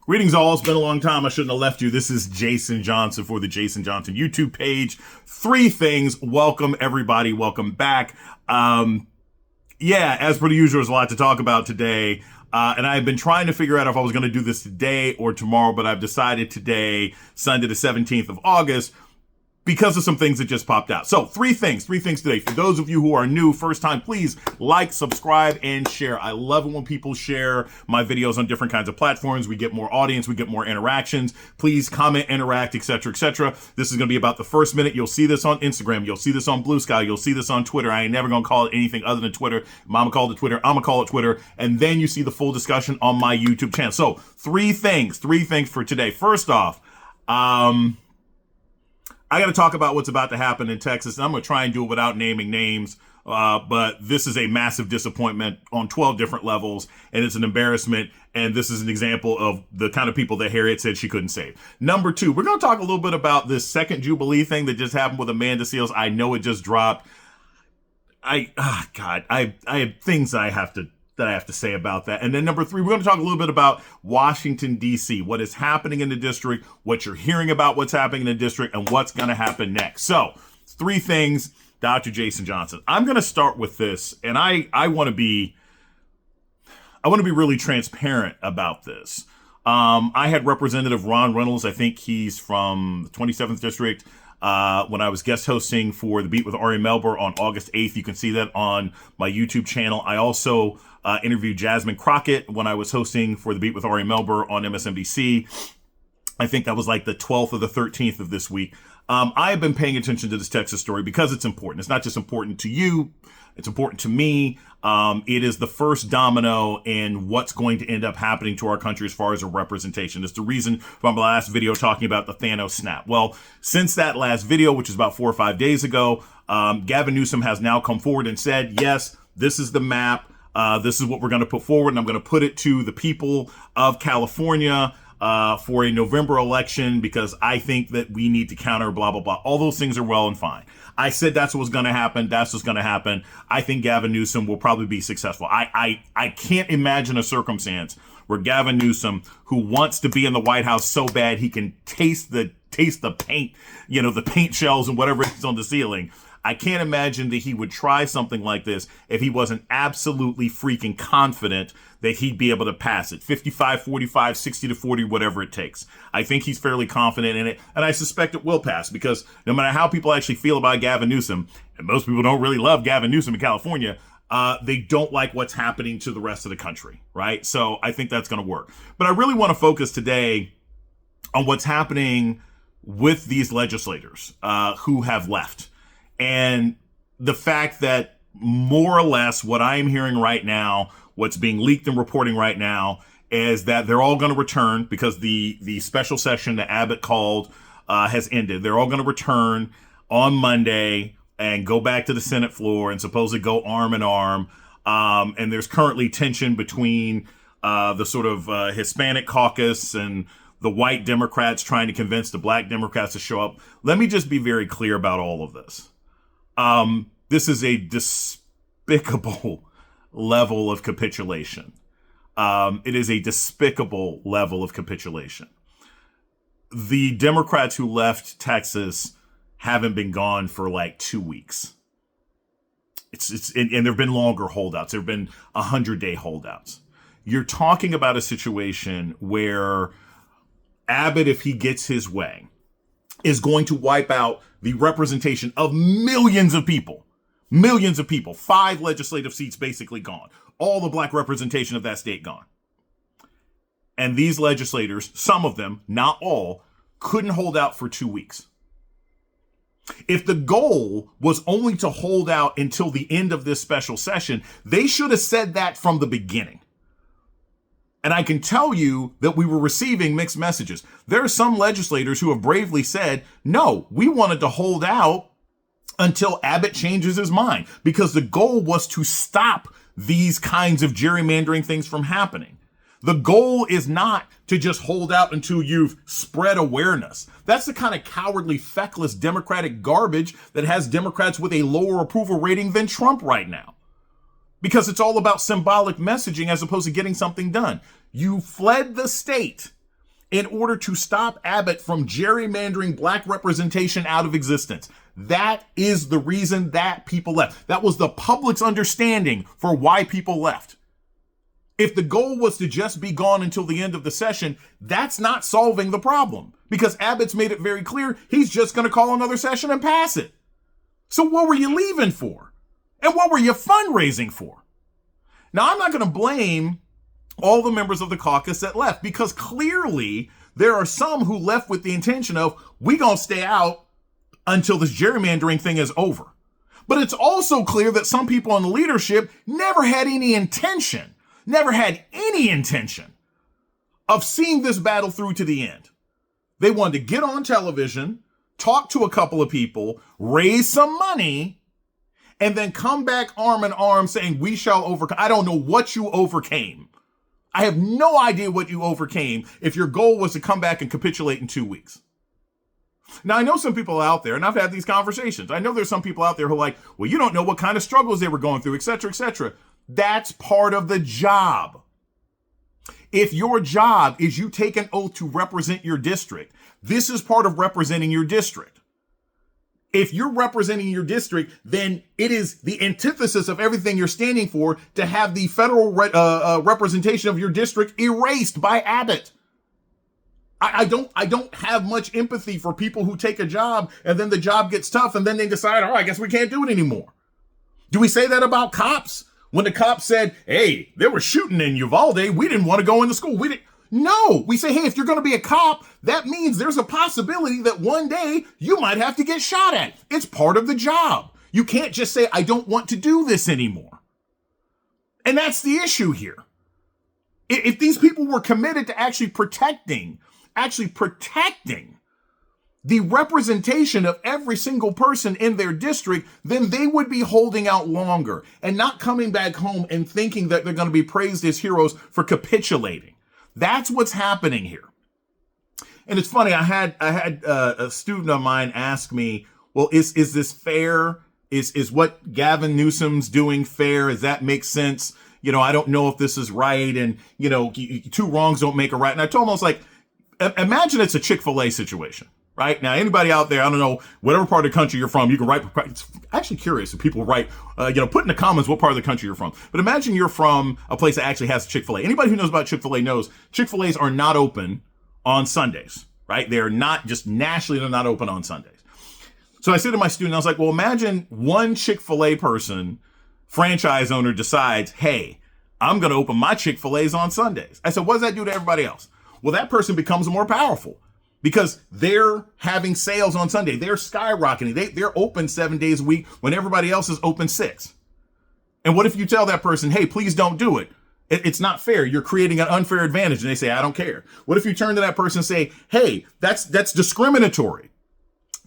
Greetings all, it's been a long time, I shouldn't have left you. This is Jason Johnson for the Jason Johnson YouTube page. Three things, welcome everybody, welcome back. As per the usual, there's a lot to talk about today. And I've been trying to figure out if I was going to do this today or tomorrow, but I've decided today, Sunday the 17th of August, because of some things that just popped out. So three things today. For those of you who are new, first time, please like, subscribe, and share. I love it when people share my videos on different kinds of platforms. We get more audience, we get more interactions. Please comment, interact, etc., etc. This is going to be about the first minute. You'll see this on Instagram. You'll see this on Blue Sky. You'll see this on Twitter. I ain't never going to call it anything other than Twitter. Mama called it Twitter. I'm going to call it Twitter. And then you see the full discussion on my YouTube channel. So three things for today. First off, I got to talk about what's about to happen in Texas, and I'm going to try and do it without naming names, but this is a massive disappointment on 12 different levels, and it's an embarrassment, and this is an example of the kind of people that Harriet said she couldn't save. Number two, we're going to talk a little bit about this second Jubilee thing that just happened with Amanda Seales. I know it just dropped. I have things that I have to say about that. And then number three, we're going to talk a little bit about Washington, D.C., what is happening in the district, what you're hearing about what's happening in the district, and what's going to happen next. So, three things, Dr. Jason Johnson. I'm going to start with this, and I want to be really transparent about this. I had Representative Ron Reynolds, I think he's from the 27th District, when I was guest hosting for The Beat with Ari Melber on August 8th. You can see that on my YouTube channel. I also interviewed Jasmine Crockett when I was hosting for The Beat with Ari Melber on MSNBC. I think that was like the 12th or the 13th of this week. I have been paying attention to this Texas story because it's important. It's not just important to you. It's important to me. It is the first domino in what's going to end up happening to our country as far as a representation. It's the reason from my last video talking about the Thanos snap. Well, since that last video, which is about 4 or 5 days ago, Gavin Newsom has now come forward and said, yes, this is the map. This is what we're going to put forward, and I'm going to put it to the people of California for a November election because I think that we need to counter blah, blah, blah. All those things are well and fine. I said that's what's going to happen. That's what's going to happen. I think Gavin Newsom will probably be successful. I can't imagine a circumstance where Gavin Newsom, who wants to be in the White House so bad he can taste the paint, the paint shells and whatever is on the ceiling. I can't imagine that he would try something like this if he wasn't absolutely freaking confident that he'd be able to pass it. 55-45, 60-40, whatever it takes. I think he's fairly confident in it, and I suspect it will pass because no matter how people actually feel about Gavin Newsom, and most people don't really love Gavin Newsom in California, they don't like what's happening to the rest of the country, right? So I think that's going to work. But I really want to focus today on what's happening with these legislators who have left. And the fact that more or less what I'm hearing right now, what's being leaked and reporting right now, is that they're all going to return because the special session that Abbott called has ended. They're all going to return on Monday and go back to the Senate floor and supposedly go arm in arm. And there's currently tension between the sort of Hispanic caucus and the white Democrats trying to convince the black Democrats to show up. Let me just be very clear about all of this. This is a despicable level of capitulation. It is a despicable level of capitulation. The Democrats who left Texas haven't been gone for like 2 weeks. And there've been longer holdouts. There've been 100-day holdouts. You're talking about a situation where Abbott, if he gets his way, is going to wipe out the representation of millions of people. 5 legislative seats basically gone. All the black representation of that state gone. And these legislators, some of them, not all, couldn't hold out for 2 weeks. If the goal was only to hold out until the end of this special session, they should have said that from the beginning. And I can tell you that we were receiving mixed messages. There are some legislators who have bravely said, no, we wanted to hold out until Abbott changes his mind because the goal was to stop these kinds of gerrymandering things from happening. The goal is not to just hold out until you've spread awareness. That's the kind of cowardly, feckless Democratic garbage that has Democrats with a lower approval rating than Trump right now. Because it's all about symbolic messaging as opposed to getting something done. You fled the state in order to stop Abbott from gerrymandering black representation out of existence. That is the reason that people left. That was the public's understanding for why people left. If the goal was to just be gone until the end of the session, that's not solving the problem, because Abbott's made it very clear he's just going to call another session and pass it. So what were you leaving for? And what were you fundraising for? Now, I'm not going to blame all the members of the caucus that left, because clearly there are some who left with the intention of, we going to stay out until this gerrymandering thing is over. But it's also clear that some people in the leadership never had any intention of seeing this battle through to the end. They wanted to get on television, talk to a couple of people, raise some money, and then come back arm in arm saying, we shall overcome. I don't know what you overcame. I have no idea what you overcame if your goal was to come back and capitulate in 2 weeks. Now, I know some people out there, and I've had these conversations. I know there's some people out there who are like, well, you don't know what kind of struggles they were going through, et cetera, et cetera. That's part of the job. If your job is you take an oath to represent your district, this is part of representing your district. If you're representing your district, then it is the antithesis of everything you're standing for to have the federal representation of your district erased by Abbott. I don't have much empathy for people who take a job and then the job gets tough and then they decide, oh, I guess we can't do it anymore. Do we say that about cops? When the cops said, hey, they were shooting in Uvalde, we didn't want to go into school. No, we say, hey, if you're going to be a cop, that means there's a possibility that one day you might have to get shot at. It's part of the job. You can't just say, I don't want to do this anymore. And that's the issue here. If these people were committed to actually protecting the representation of every single person in their district, then they would be holding out longer and not coming back home and thinking that they're going to be praised as heroes for capitulating. That's what's happening here. And it's funny, I had a student of mine ask me, well, is this fair? Is what Gavin Newsom's doing fair? Does that make sense? I don't know if this is right. And, two wrongs don't make a right. And I told him, I was like, imagine it's a Chick-fil-A situation. Right now, anybody out there, I don't know, whatever part of the country you're from, you can write. It's actually curious if people write, put in the comments what part of the country you're from. But imagine you're from a place that actually has Chick-fil-A. Anybody who knows about Chick-fil-A knows Chick-fil-A's are not open on Sundays, right? They're not, just nationally, they're not open on Sundays. So I said to my student, I was like, well, imagine one Chick-fil-A person, franchise owner, decides, hey, I'm going to open my Chick-fil-A's on Sundays. I said, what does that do to everybody else? Well, that person becomes more powerful, because they're having sales on Sunday. They're skyrocketing. They're open 7 days a week when everybody else is open 6. And what if you tell that person, hey, please don't do it? It's not fair. You're creating an unfair advantage. And they say, I don't care. What if you turn to that person and say, hey, that's discriminatory.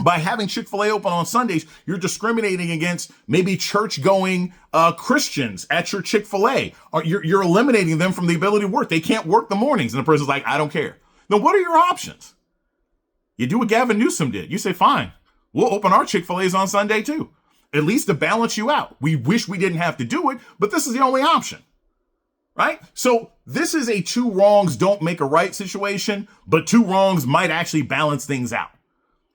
By having Chick-fil-A open on Sundays, you're discriminating against maybe church-going Christians at your Chick-fil-A. Or you're eliminating them from the ability to work. They can't work the mornings. And the person's like, I don't care. Then what are your options? You do what Gavin Newsom did. You say, fine, we'll open our Chick-fil-A's on Sunday too, at least to balance you out. We wish we didn't have to do it, but this is the only option, right? So this is a two wrongs don't make a right situation, but two wrongs might actually balance things out.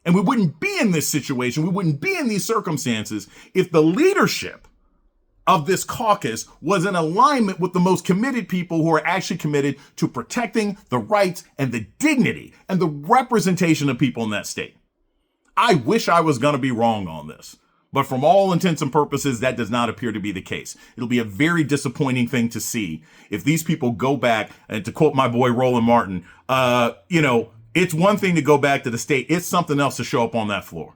And we wouldn't be in this situation, we wouldn't be in these circumstances if the leadership of this caucus was in alignment with the most committed people who are actually committed to protecting the rights and the dignity and the representation of people in that state. I wish I was going to be wrong on this, but from all intents and purposes, that does not appear to be the case. It'll be a very disappointing thing to see if these people go back, and to quote my boy Roland Martin, it's one thing to go back to the state. It's something else to show up on that floor.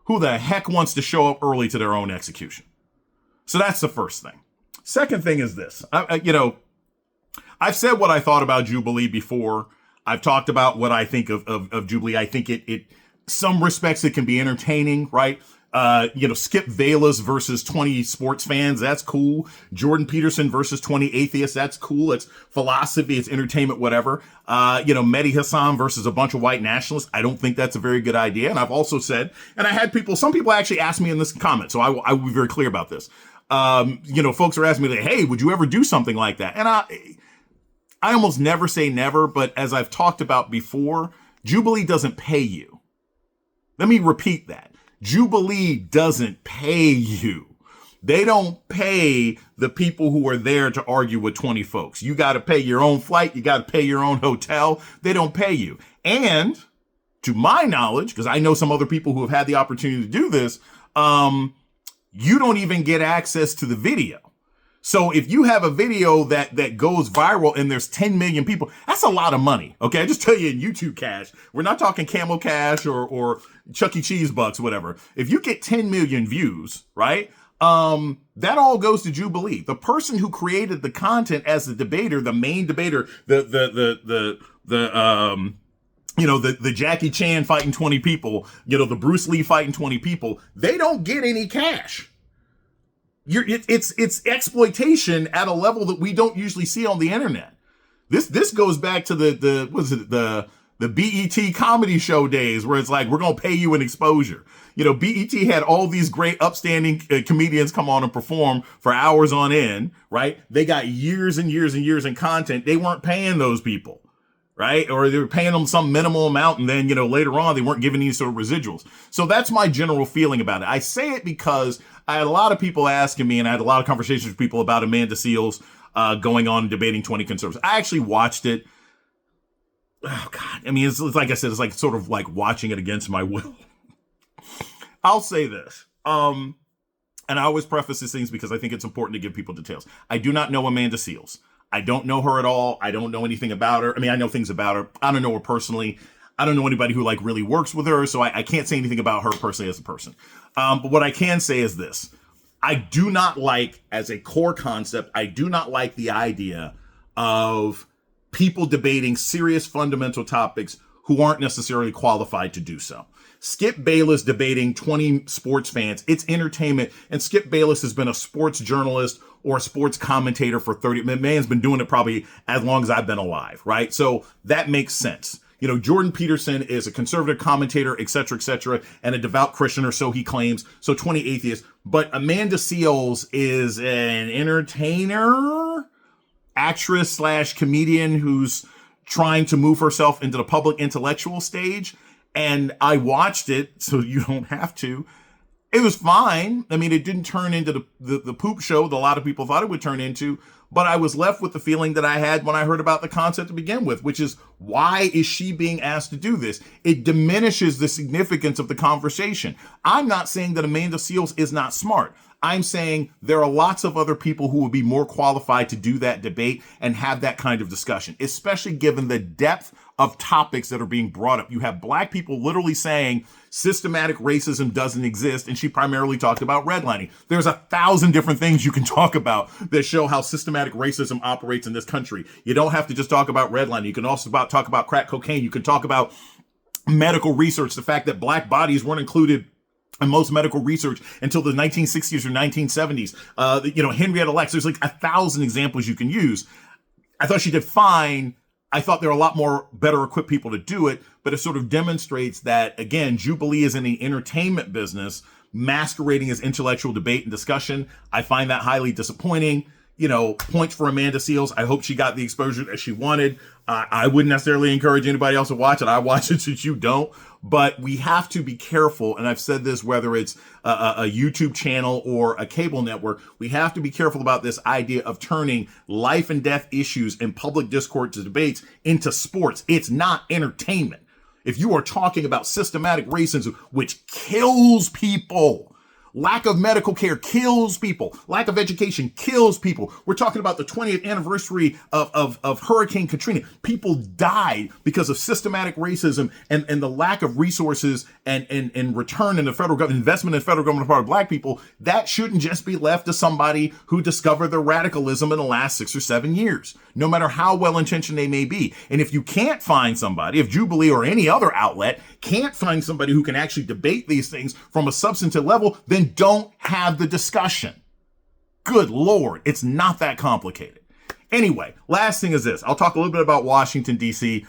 Who the heck wants to show up early to their own execution? So that's the first thing. Second thing is this. I've said what I thought about Jubilee before. I've talked about what I think of Jubilee. I think it some respects it can be entertaining, right? Skip Bayless versus 20 sports fans. That's cool. Jordan Peterson versus 20 atheists. That's cool. It's philosophy. It's entertainment, whatever. Mehdi Hassan versus a bunch of white nationalists. I don't think that's a very good idea. And I've also said, and I had some people actually asked me in this comment, so I will be very clear about this. Folks are asking me, like, hey, would you ever do something like that? And I almost never say never, but as I've talked about before, Jubilee doesn't pay you. Let me repeat that. Jubilee doesn't pay you. They don't pay the people who are there to argue with 20 folks. You got to pay your own flight. You got to pay your own hotel. They don't pay you. And to my knowledge, because I know some other people who have had the opportunity to do this, you don't even get access to the video. So if you have a video that goes viral and there's 10 million people, that's a lot of money. Okay. I just tell you in YouTube cash, we're not talking Camel Cash or Chuck E. Cheese bucks, whatever. If you get 10 million views, right? That all goes to Jubilee. The person who created the content as the debater, the main debater, the Jackie Chan fighting 20 people, the Bruce Lee fighting 20 people, they don't get any cash. It's exploitation at a level that we don't usually see on the internet. This goes back to the BET comedy show days where it's like, we're going to pay you an exposure. BET had all these great upstanding comedians come on and perform for hours on end, right? They got years and years and years in content. They weren't paying those people, right? Or they were paying them some minimal amount. And then, later on, they weren't giving any sort of residuals. So that's my general feeling about it. I say it because I had a lot of people asking me, and I had a lot of conversations with people about Amanda Seales going on and debating 20 conservatives. I actually watched it. Oh, God. I mean, it's like I said, it's like sort of like watching it against my will. I'll say this. And I always preface these things because I think it's important to give people details. I do not know Amanda Seales. I don't know her at all. I don't know anything about her. I mean, I know things about her. I don't know her personally. I don't know anybody who really works with her. So I can't say anything about her personally as a person. But what I can say is this. I do not like, as a core concept, I do not like the idea of people debating serious fundamental topics who aren't necessarily qualified to do so. Skip Bayless debating 20 sports fans. It's entertainment. And Skip Bayless has been a sports journalist or a sports commentator for 30. The man's been doing it probably as long as I've been alive, right? So that makes sense. Jordan Peterson is a conservative commentator, et cetera, and a devout Christian, or so he claims. So 20 atheists. But Amanda Seales is an entertainer, actress / comedian who's trying to move herself into the public intellectual stage. And I watched it, so you don't have to. It was fine. I mean, it didn't turn into the poop show that a lot of people thought it would turn into. But I was left with the feeling that I had when I heard about the concept to begin with, which is, why is she being asked to do this? It diminishes the significance of the conversation. I'm not saying that Amanda Seales is not smart. I'm saying there are lots of other people who would be more qualified to do that debate and have that kind of discussion, especially given the depth of topics that are being brought up. You have black people literally saying systematic racism doesn't exist, and she primarily talked about redlining. There's 1,000 different things you can talk about that show how systematic racism operates in this country. You don't have to just talk about redlining. You can also talk about crack cocaine. You can talk about medical research, the fact that black bodies weren't included in most medical research until the 1960s or 1970s. Henrietta Lacks, there's like 1,000 examples you can use. I thought she did fine. I thought there are a lot more better equipped people to do it, but it sort of demonstrates that, again, Jubilee is in the entertainment business masquerading as intellectual debate and discussion. I find that highly disappointing. Points for Amanda Seales. I hope she got the exposure that she wanted. I wouldn't necessarily encourage anybody else to watch it. I watch it since you don't. But we have to be careful, and I've said this whether it's a YouTube channel or a cable network, we have to be careful about this idea of turning life and death issues in public discourse debates into sports. It's not entertainment. If you are talking about systematic racism, which kills people, lack of medical care kills people. Lack of education kills people. We're talking about the 20th anniversary of Hurricane Katrina. People died because of systematic racism and the lack of resources and return in the federal government, investment in the federal government on the part of black people. That shouldn't just be left to somebody who discovered their radicalism in the last 6 or 7 years, no matter how well-intentioned they may be. And if you can't find somebody, if Jubilee or any other outlet can't find somebody who can actually debate these things from a substantive level, then don't have the discussion. Good Lord, it's not that complicated. Anyway, last thing is this. I'll talk a little bit about Washington, D.C.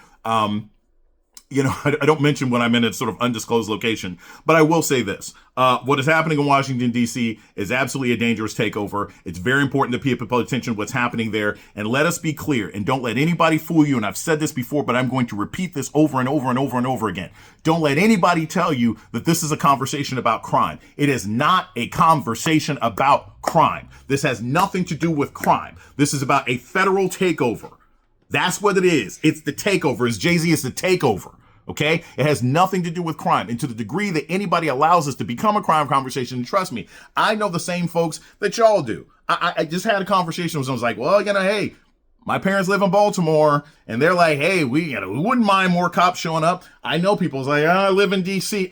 I don't mention when I'm in a sort of undisclosed location, but I will say this. What is happening in Washington, D.C. is absolutely a dangerous takeover. It's very important that people pay attention to what's happening there. And let us be clear, and don't let anybody fool you. And I've said this before, but I'm going to repeat this over and over and over and over again. Don't let anybody tell you that this is a conversation about crime. It is not a conversation about crime. This has nothing to do with crime. This is about a federal takeover. That's what it is. It's the takeover. As Jay-Z, it's the takeover. Okay? It has nothing to do with crime. And to the degree that anybody allows us to become a crime conversation, and trust me, I know the same folks that y'all do. I just had a conversation with someone who's like, well, hey, my parents live in Baltimore, and they're like, hey, we wouldn't mind more cops showing up. I know people's like, I live in D.C.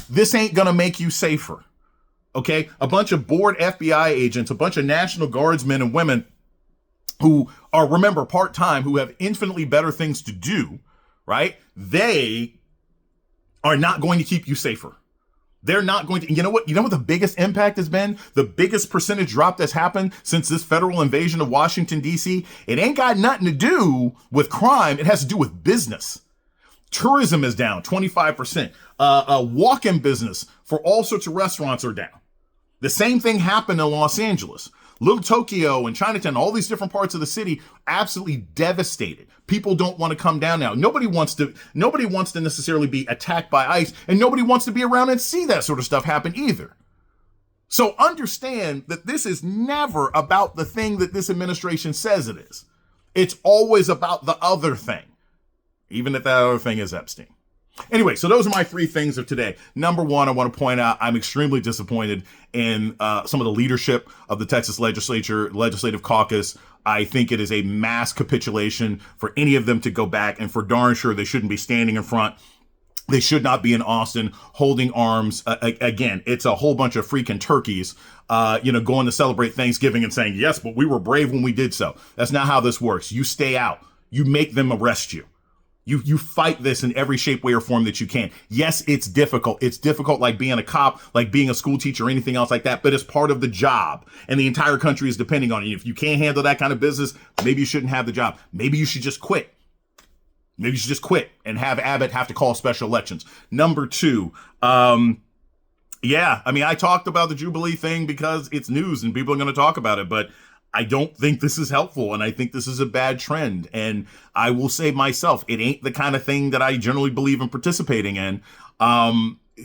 This ain't gonna make you safer. Okay? A bunch of bored FBI agents, a bunch of National Guardsmen and women who are, remember, part-time, who have infinitely better things to do, right? They are not going to keep you safer. They're not going to, you know what the biggest impact has been? The biggest percentage drop that's happened since this federal invasion of Washington, D.C., it ain't got nothing to do with crime. It has to do with business. Tourism is down 25%. Walk-in business for all sorts of restaurants are down. The same thing happened in Los Angeles. Little Tokyo and Chinatown, all these different parts of the city, absolutely devastated. People don't want to come down now. Nobody wants to necessarily be attacked by ICE, and nobody wants to be around and see that sort of stuff happen either. So understand that this is never about the thing that this administration says it is. It's always about the other thing, even if that other thing is Epstein. Anyway, so those are my 3 things of today. Number 1, I want to point out I'm extremely disappointed in some of the leadership of the Texas legislature, legislative caucus. I think it is a mass capitulation for any of them to go back, and for darn sure they shouldn't be standing in front. They should not be in Austin holding arms. Again, it's a whole bunch of freaking turkeys, going to celebrate Thanksgiving and saying, yes, but we were brave when we did so. That's not how this works. You stay out. You make them arrest you. You fight this in every shape, way, or form that you can. Yes, it's difficult. It's difficult like being a cop, like being a school teacher, or anything else like that, but it's part of the job. And the entire country is depending on you. If you can't handle that kind of business, maybe you shouldn't have the job. Maybe you should just quit. Maybe you should just quit and have Abbott have to call special elections. Number 2, I talked about the Jubilee thing because it's news and people are going to talk about it, but I don't think this is helpful, and I think this is a bad trend. And I will say myself, it ain't the kind of thing that I generally believe in participating in,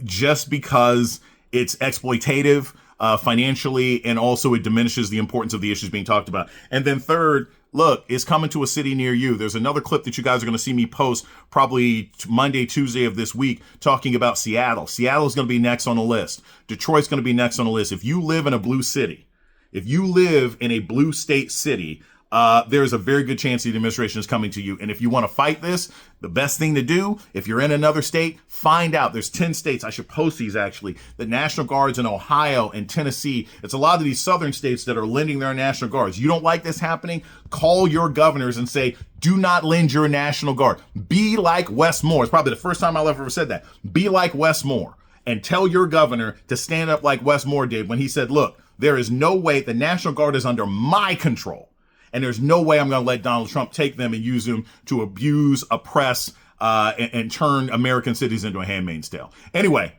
just because it's exploitative financially, and also it diminishes the importance of the issues being talked about. And then third, look, it's coming to a city near you. There's another clip that you guys are going to see me post probably Monday, Tuesday of this week, talking about Seattle. Seattle's going to be next on the list. Detroit's going to be next on the list. If you live in a blue city, if you live in a blue state city, there's a very good chance the administration is coming to you. And if you want to fight this, the best thing to do, if you're in another state, find out. There's 10 states. I should post these actually. The National Guards in Ohio and Tennessee. It's a lot of these southern states that are lending their National Guards. You don't like this happening? Call your governors and say, do not lend your National Guard. Be like Wes Moore. It's probably the first time I've ever said that. Be like Wes Moore, and tell your governor to stand up like Wes Moore did when he said, look, there is no way the National Guard is under my control. And there's no way I'm going to let Donald Trump take them and use them to abuse, oppress, and turn American cities into a handmaid's tale. Anyway,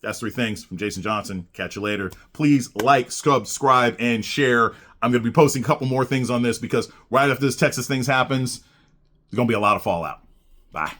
that's 3 things from Jason Johnson. Catch you later. Please like, subscribe, and share. I'm going to be posting a couple more things on this because right after this Texas thing happens, there's going to be a lot of fallout. Bye.